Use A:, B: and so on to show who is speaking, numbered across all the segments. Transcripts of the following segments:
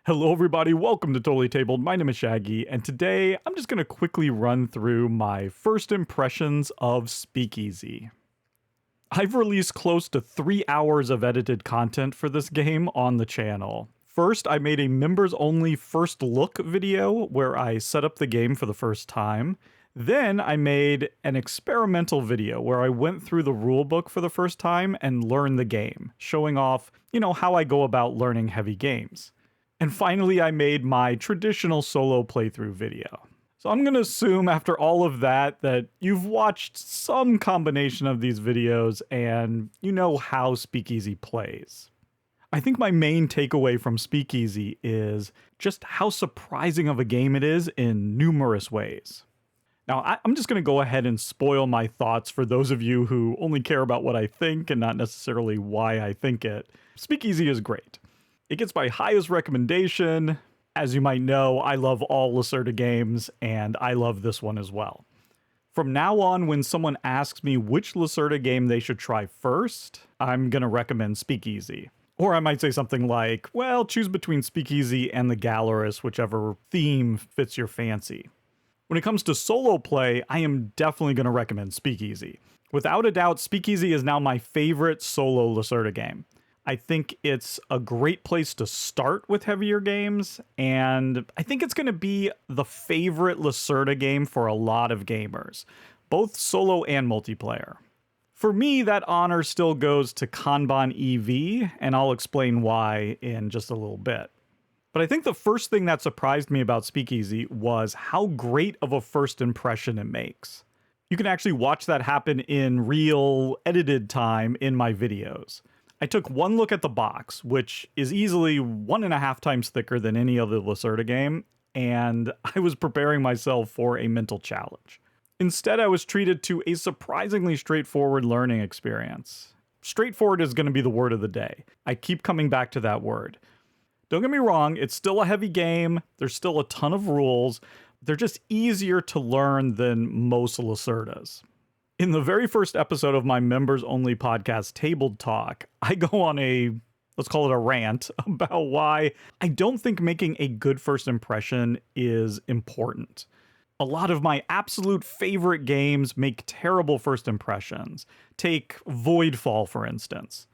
A: Hello everybody, welcome to Totally Tabled. My name is Shaggy, and today I'm just going to quickly run through my first impressions of Speakeasy. I've released close to 3 hours of edited content for this game on the channel. First, I made a members-only first look video where I set up the game for the first time. Then I made an experimental video where I went through the rulebook for the first time and learned the game, showing off, how I go about learning heavy games. And finally, I made my traditional solo playthrough video. So I'm going to assume after all of that you've watched some combination of these videos and you know how Speakeasy plays. I think my main takeaway from Speakeasy is just how surprising of a game it is in numerous ways. Now, I'm just going to go ahead and spoil my thoughts for those of you who only care about what I think and not necessarily why I think it. Speakeasy is great. It gets my highest recommendation. As you might know, I love all Lacerda games, and I love this one as well. From now on, when someone asks me which Lacerda game they should try first, I'm going to recommend Speakeasy. Or I might say something like, well, choose between Speakeasy and the Gallerist, whichever theme fits your fancy. When it comes to solo play, I am definitely going to recommend Speakeasy. Without a doubt, Speakeasy is now my favorite solo Lacerda game. I think it's a great place to start with heavier games, and I think it's going to be the favorite Lacerda game for a lot of gamers, both solo and multiplayer. For me, that honor still goes to Kanban EV, and I'll explain why in just a little bit. But I think the first thing that surprised me about Speakeasy was how great of a first impression it makes. You can actually watch that happen in real edited time in my videos. I took one look at the box, which is easily 1.5 times thicker than any other Lacerda game, and I was preparing myself for a mental challenge. Instead, I was treated to a surprisingly straightforward learning experience. Straightforward is going to be the word of the day. I keep coming back to that word. Don't get me wrong, it's still a heavy game, there's still a ton of rules, they're just easier to learn than most Lacerdas. In the very first episode of my members-only podcast, Table Talk, I go on let's call it a rant, about why I don't think making a good first impression is important. A lot of my absolute favorite games make terrible first impressions. Take Voidfall, for instance.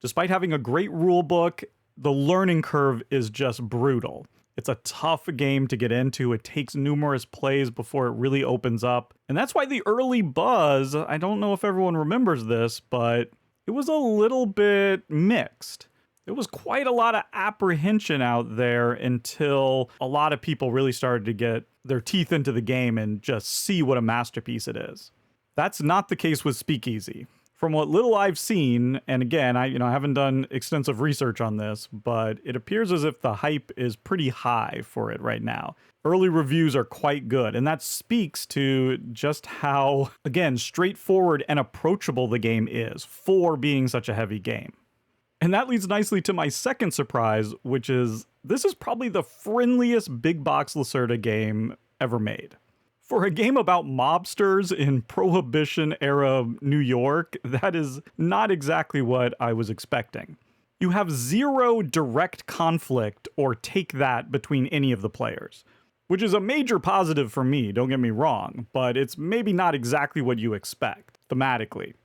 A: Despite having a great rulebook, the learning curve is just brutal. It's a tough game to get into. It takes numerous plays before it really opens up. And that's why the early buzz, I don't know if everyone remembers this, but it was a little bit mixed. There was quite a lot of apprehension out there until a lot of people really started to get their teeth into the game and just see what a masterpiece it is. That's not the case with Speakeasy. From what little I've seen, and again, I haven't done extensive research on this, but it appears as if the hype is pretty high for it right now. Early reviews are quite good, and that speaks to just how, again, straightforward and approachable the game is for being such a heavy game. And that leads nicely to my second surprise, which is this is probably the friendliest big box Lacerda game ever made. For a game about mobsters in Prohibition-era New York, that is not exactly what I was expecting. You have zero direct conflict or take that between any of the players, which is a major positive for me, don't get me wrong, but it's maybe not exactly what you expect, thematically.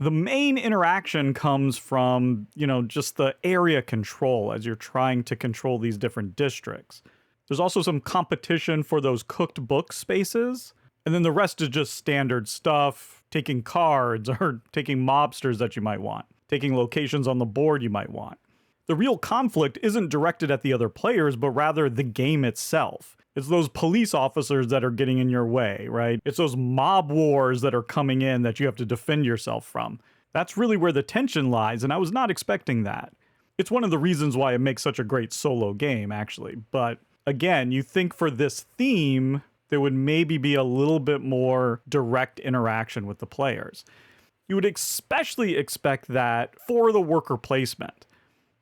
A: The main interaction comes from, just the area control as you're trying to control these different districts. There's also some competition for those cooked book spaces. And then the rest is just standard stuff, taking cards or taking mobsters that you might want, taking locations on the board you might want. The real conflict isn't directed at the other players, but rather the game itself. It's those police officers that are getting in your way, right? It's those mob wars that are coming in that you have to defend yourself from. That's really where the tension lies, and I was not expecting that. It's one of the reasons why it makes such a great solo game, actually, but again, you think for this theme, there would maybe be a little bit more direct interaction with the players. You would especially expect that for the worker placement.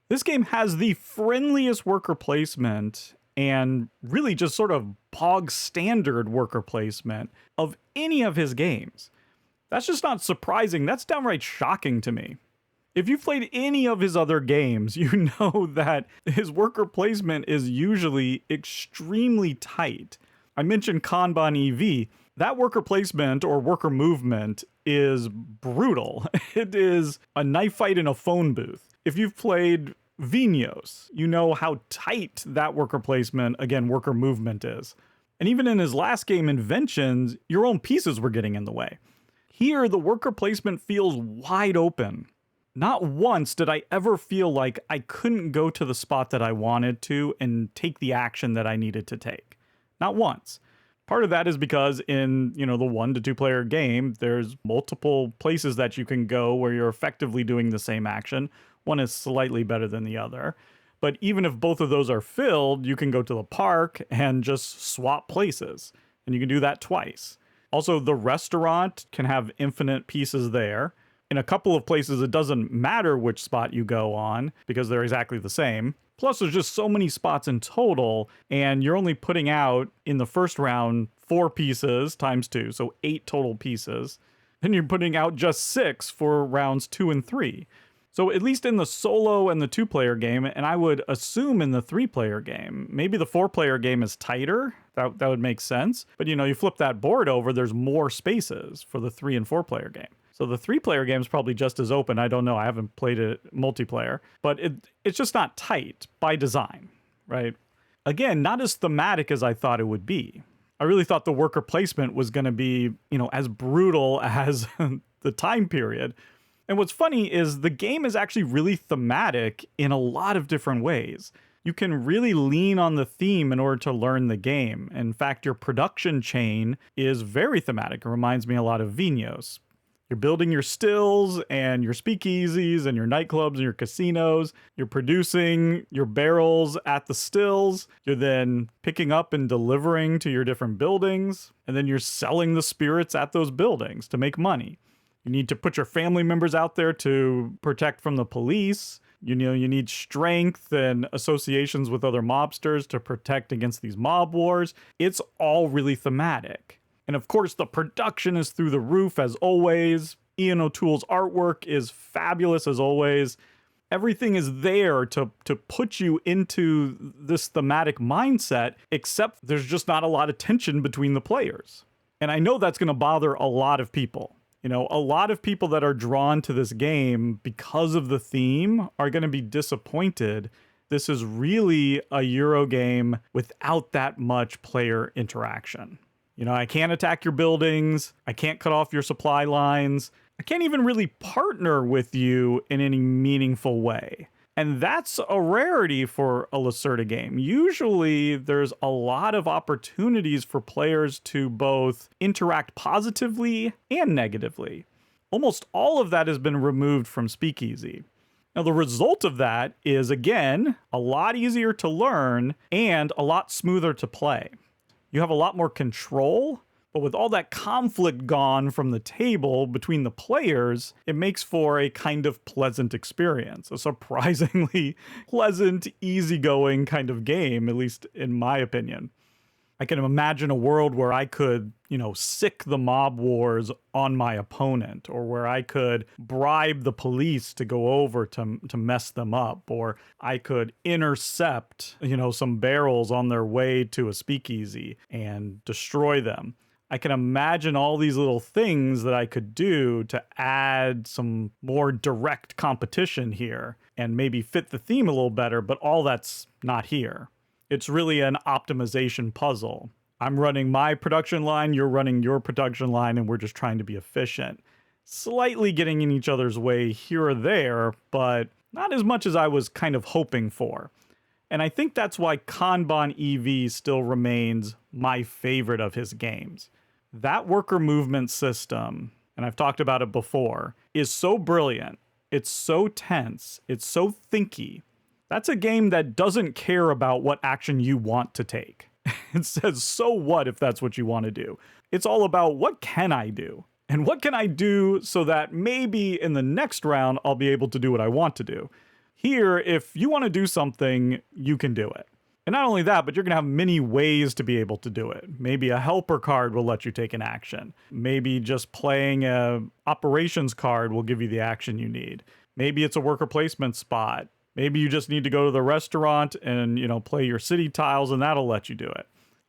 A: This game has the friendliest worker placement and really just sort of bog standard worker placement of any of his games. That's just not surprising. That's downright shocking to me. If you've played any of his other games, you know that his worker placement is usually extremely tight. I mentioned Kanban EV. That worker placement or worker movement is brutal. It is a knife fight in a phone booth. If you've played Vinos, you know how tight that worker placement, again, worker movement is. And even in his last game, Inventions, your own pieces were getting in the way. Here, the worker placement feels wide open. Not once did I ever feel like I couldn't go to the spot that I wanted to and take the action that I needed to take. Not once. Part of that is because in, the 1 to 2 player game, there's multiple places that you can go where you're effectively doing the same action. One is slightly better than the other. But even if both of those are filled, you can go to the park and just swap places. And you can do that twice. Also, the restaurant can have infinite pieces there. In a couple of places, it doesn't matter which spot you go on because they're exactly the same. Plus, there's just so many spots in total, and you're only putting out, in the first round, 4 pieces times 2, so 8 total pieces. And you're putting out just 6 for rounds 2 and 3. So at least in the solo and the 2-player game, and I would assume in the 3-player game, maybe the 4-player game is tighter. That would make sense. But, you flip that board over, there's more spaces for the 3 and 4-player game. So the 3-player game is probably just as open. I don't know. I haven't played it multiplayer. But it's just not tight by design, right? Again, not as thematic as I thought it would be. I really thought the worker placement was going to be, as brutal as the time period. And what's funny is the game is actually really thematic in a lot of different ways. You can really lean on the theme in order to learn the game. In fact, your production chain is very thematic. It reminds me a lot of Vinos. You're building your stills and your speakeasies and your nightclubs and your casinos. You're producing your barrels at the stills. You're then picking up and delivering to your different buildings. And then you're selling the spirits at those buildings to make money. You need to put your family members out there to protect from the police. You need strength and associations with other mobsters to protect against these mob wars. It's all really thematic. And of course, the production is through the roof as always. Ian O'Toole's artwork is fabulous as always. Everything is there to put you into this thematic mindset, except there's just not a lot of tension between the players. And I know that's going to bother a lot of people. A lot of people that are drawn to this game because of the theme are going to be disappointed. This is really a Euro game without that much player interaction. I can't attack your buildings. I can't cut off your supply lines. I can't even really partner with you in any meaningful way. And that's a rarity for a Lacerda game. Usually, there's a lot of opportunities for players to both interact positively and negatively. Almost all of that has been removed from Speakeasy. Now, the result of that is, again, a lot easier to learn and a lot smoother to play. You have a lot more control, but with all that conflict gone from the table between the players, it makes for a kind of pleasant experience, a surprisingly pleasant, easygoing kind of game, at least in my opinion. I can imagine a world where I could, sick the mob wars on my opponent, or where I could bribe the police to go over to mess them up, or I could intercept, some barrels on their way to a speakeasy and destroy them. I can imagine all these little things that I could do to add some more direct competition here and maybe fit the theme a little better, but all that's not here. It's really an optimization puzzle. I'm running my production line, you're running your production line, and we're just trying to be efficient. Slightly getting in each other's way here or there, but not as much as I was kind of hoping for. And I think that's why Kanban EV still remains my favorite of his games. That worker movement system, and I've talked about it before, is so brilliant. It's so tense. It's so thinky. That's a game that doesn't care about what action you want to take. It says, so what if that's what you want to do? It's all about what can I do? And what can I do so that maybe in the next round, I'll be able to do what I want to do. Here, if you want to do something, you can do it. And not only that, but you're going to have many ways to be able to do it. Maybe a helper card will let you take an action. Maybe just playing a operations card will give you the action you need. Maybe it's a worker placement spot. Maybe you just need to go to the restaurant and, play your city tiles and that'll let you do it.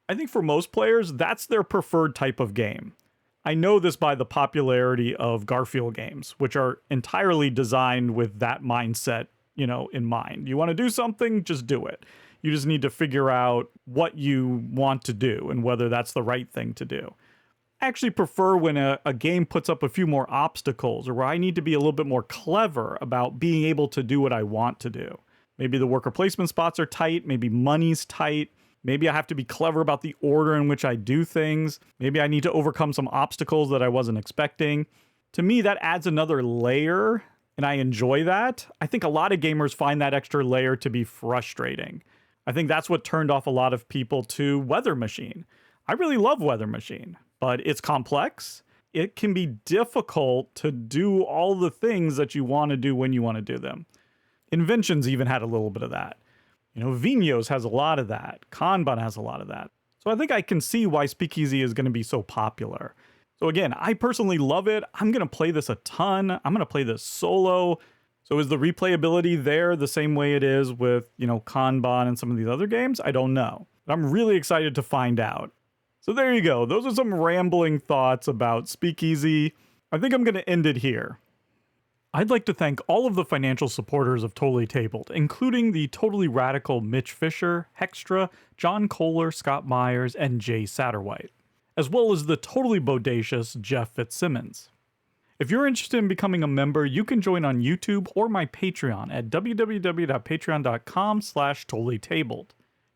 A: I think for most players, that's their preferred type of game. I know this by the popularity of Garfield games, which are entirely designed with that mindset, in mind. You want to do something, just do it. You just need to figure out what you want to do and whether that's the right thing to do. I actually prefer when a game puts up a few more obstacles or where I need to be a little bit more clever about being able to do what I want to do. Maybe the worker placement spots are tight, maybe money's tight, maybe I have to be clever about the order in which I do things, maybe I need to overcome some obstacles that I wasn't expecting. To me, that adds another layer, and I enjoy that. I think a lot of gamers find that extra layer to be frustrating. I think that's what turned off a lot of people to Weather Machine. I really love Weather Machine, but it's complex. It can be difficult to do all the things that you want to do when you want to do them. Inventions even had a little bit of that. Vinos has a lot of that. Kanban has a lot of that. So I think I can see why Speakeasy is going to be so popular. So again, I personally love it. I'm going to play this a ton. I'm going to play this solo. So is the replayability there the same way it is with, Kanban and some of these other games? I don't know. But I'm really excited to find out. So there you go. Those are some rambling thoughts about Speakeasy. I think I'm going to end it here. I'd like to thank all of the financial supporters of Totally Tabled, including the totally radical Mitch Fisher, Hextra, John Kohler, Scott Myers, and Jay Satterwhite, as well as the totally bodacious Jeff Fitzsimmons. If you're interested in becoming a member, you can join on YouTube or my Patreon at www.patreon.com/totallytabled.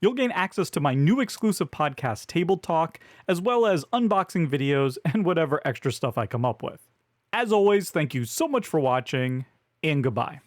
A: You'll gain access to my new exclusive podcast, Table Talk, as well as unboxing videos and whatever extra stuff I come up with. As always, thank you so much for watching, and goodbye.